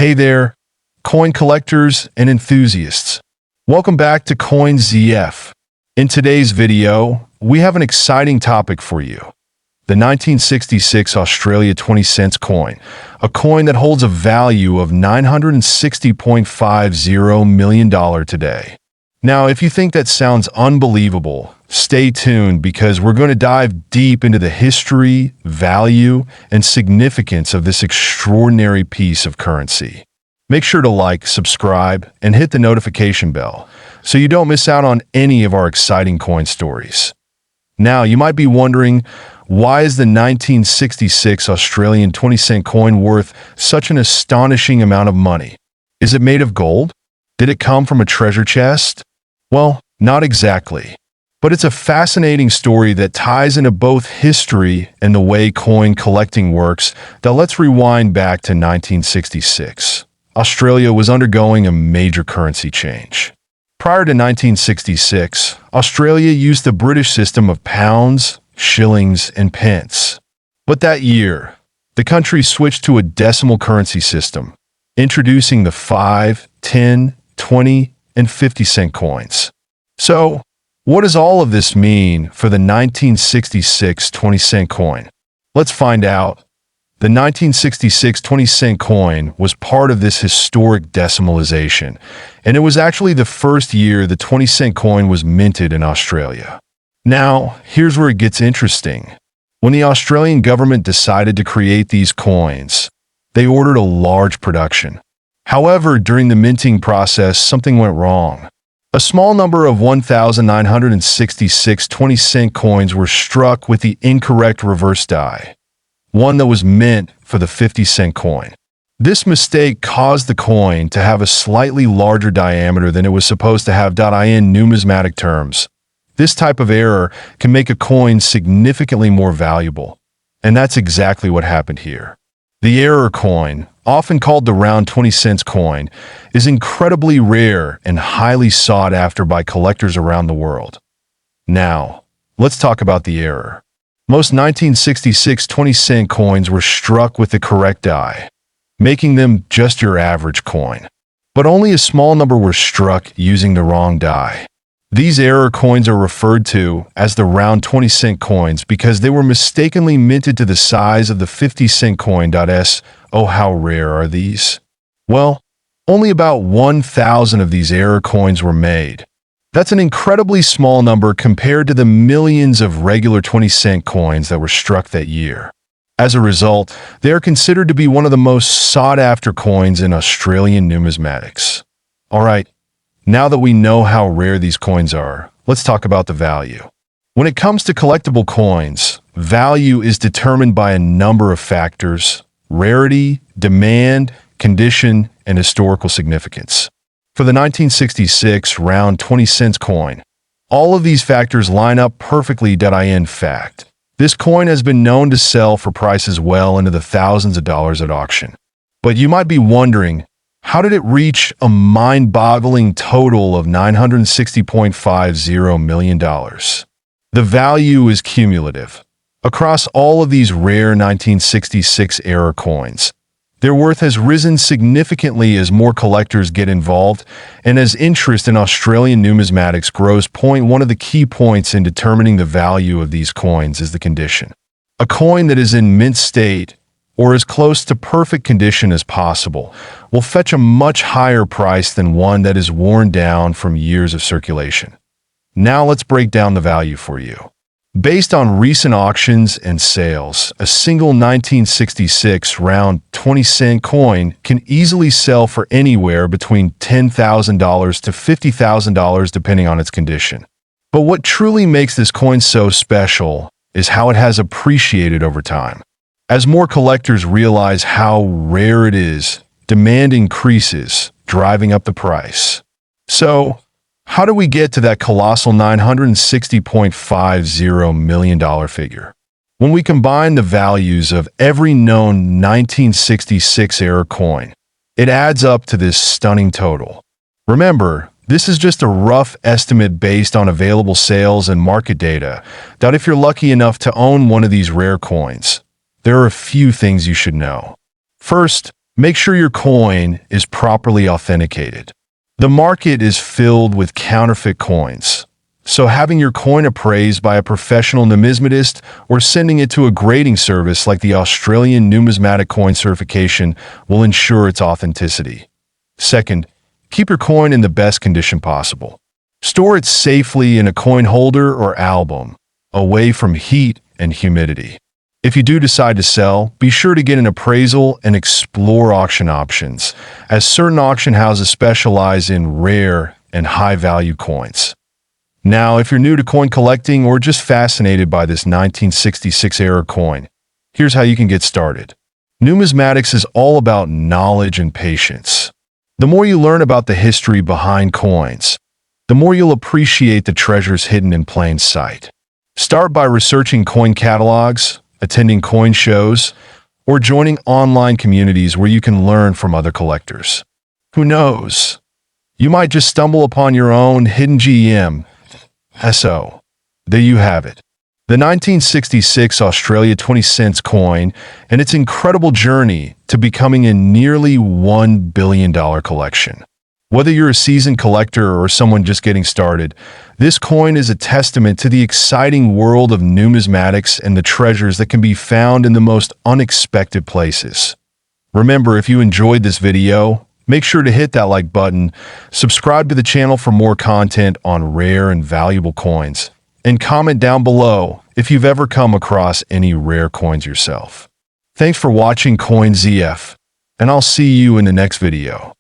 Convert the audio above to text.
Hey there, coin collectors and enthusiasts. Welcome back to CoinZF. In today's video, we have an exciting topic for you. The 1966 Australia 20 cents coin, a coin that holds a value of $960.50 million today. Now, if you think that sounds unbelievable, stay tuned because we're going to dive deep into the history, value, and significance of this extraordinary piece of currency. Make sure to like, subscribe, and hit the notification bell so you don't miss out on any of our exciting coin stories. Now, you might be wondering, why is the 1966 Australian 20 cent coin worth such an astonishing amount of money? Is it made of gold? Did it come from a treasure chest? Well, not exactly. But it's a fascinating story that ties into both history and the way coin collecting works. Now let's rewind back to 1966. Australia was undergoing a major currency change. Prior to 1966, Australia used the British system of pounds, shillings, and pence. But that year, the country switched to a decimal currency system, introducing the 5, 10, 20, and 50 cent coins. So, what does all of this mean for the 1966 20 cent coin? Let's find out. The 1966 20 cent coin was part of this historic decimalization, and it was actually the first year the 20 cent coin was minted in Australia. Now, here's where it gets interesting. When the Australian government decided to create these coins, they ordered a large production. However, during the minting process, something went wrong. A small number of 1,966 20 cent coins were struck with the incorrect reverse die, one that was meant for the 50 cent coin. This mistake caused the coin to have a slightly larger diameter than it was supposed to have. In numismatic terms, this type of error can make a coin significantly more valuable, and that's exactly what happened here. The error coin, often called the round 20 cents coin, is incredibly rare and highly sought after by collectors around the world. Now, let's talk about the error. Most 1966 20 cent coins were struck with the correct die, making them just your average coin. But only a small number were struck using the wrong die. These error coins are referred to as the round 20 cent coins because they were mistakenly minted to the size of the 50 cent coin. Oh, how rare are these? Well, only about 1,000 of these error coins were made. That's an incredibly small number compared to the millions of regular 20 cent coins that were struck that year. As a result, they are considered to be one of the most sought-after coins in Australian numismatics. All right. Now that we know how rare these coins are, let's talk about the value. When it comes to collectible coins, value is determined by a number of factors: rarity, demand, condition, and historical significance. For the 1966 round 20 cents coin, all of these factors line up perfectly. In fact, this coin has been known to sell for prices well into the thousands of dollars at auction. But you might be wondering, how did it reach a mind-boggling total of $960.50 million? The value is cumulative. Across all of these rare 1966 error coins, their worth has risen significantly as more collectors get involved and as interest in Australian numismatics grows. One of the key points in determining the value of these coins is the condition. A coin that is in mint state, or as close to perfect condition as possible, will fetch a much higher price than one that is worn down from years of circulation. Now let's break down the value for you. Based on recent auctions and sales, a single 1966 round 20 cent coin can easily sell for anywhere between $10,000 to $50,000 depending on its condition. But what truly makes this coin so special is how it has appreciated over time. As more collectors realize how rare it is, demand increases, driving up the price. So, how do we get to that colossal $960.50 million figure? When we combine the values of every known 1966 error coin, it adds up to this stunning total. Remember, this is just a rough estimate based on available sales and market data. If you're lucky enough to own one of these rare coins, there are a few things you should know. First, Make sure your coin is properly authenticated. The market is filled with counterfeit coins, so having your coin appraised by a professional numismatist or sending it to a grading service like the Australian Numismatic Coin Certification will ensure its authenticity. Second, keep your coin in the best condition possible. Store it safely in a coin holder or album, away from heat and humidity. If you do decide to sell, be sure to get an appraisal and explore auction options, as certain auction houses specialize in rare and high-value coins. Now, if you're new to coin collecting or just fascinated by this 1966-era coin, here's how you can get started. Numismatics is all about knowledge and patience. The more you learn about the history behind coins, the more you'll appreciate the treasures hidden in plain sight. Start by researching coin catalogs, attending coin shows, or joining online communities where you can learn from other collectors. Who knows? You might just stumble upon your own hidden gem. So, there you have it. The 1966 Australia 20 cents coin and its incredible journey to becoming a nearly $1 billion collection. Whether you're a seasoned collector or someone just getting started, this coin is a testament to the exciting world of numismatics and the treasures that can be found in the most unexpected places. Remember, if you enjoyed this video, make sure to hit that like button, subscribe to the channel for more content on rare and valuable coins, and comment down below if you've ever come across any rare coins yourself. Thanks for watching CoinZF, and I'll see you in the next video.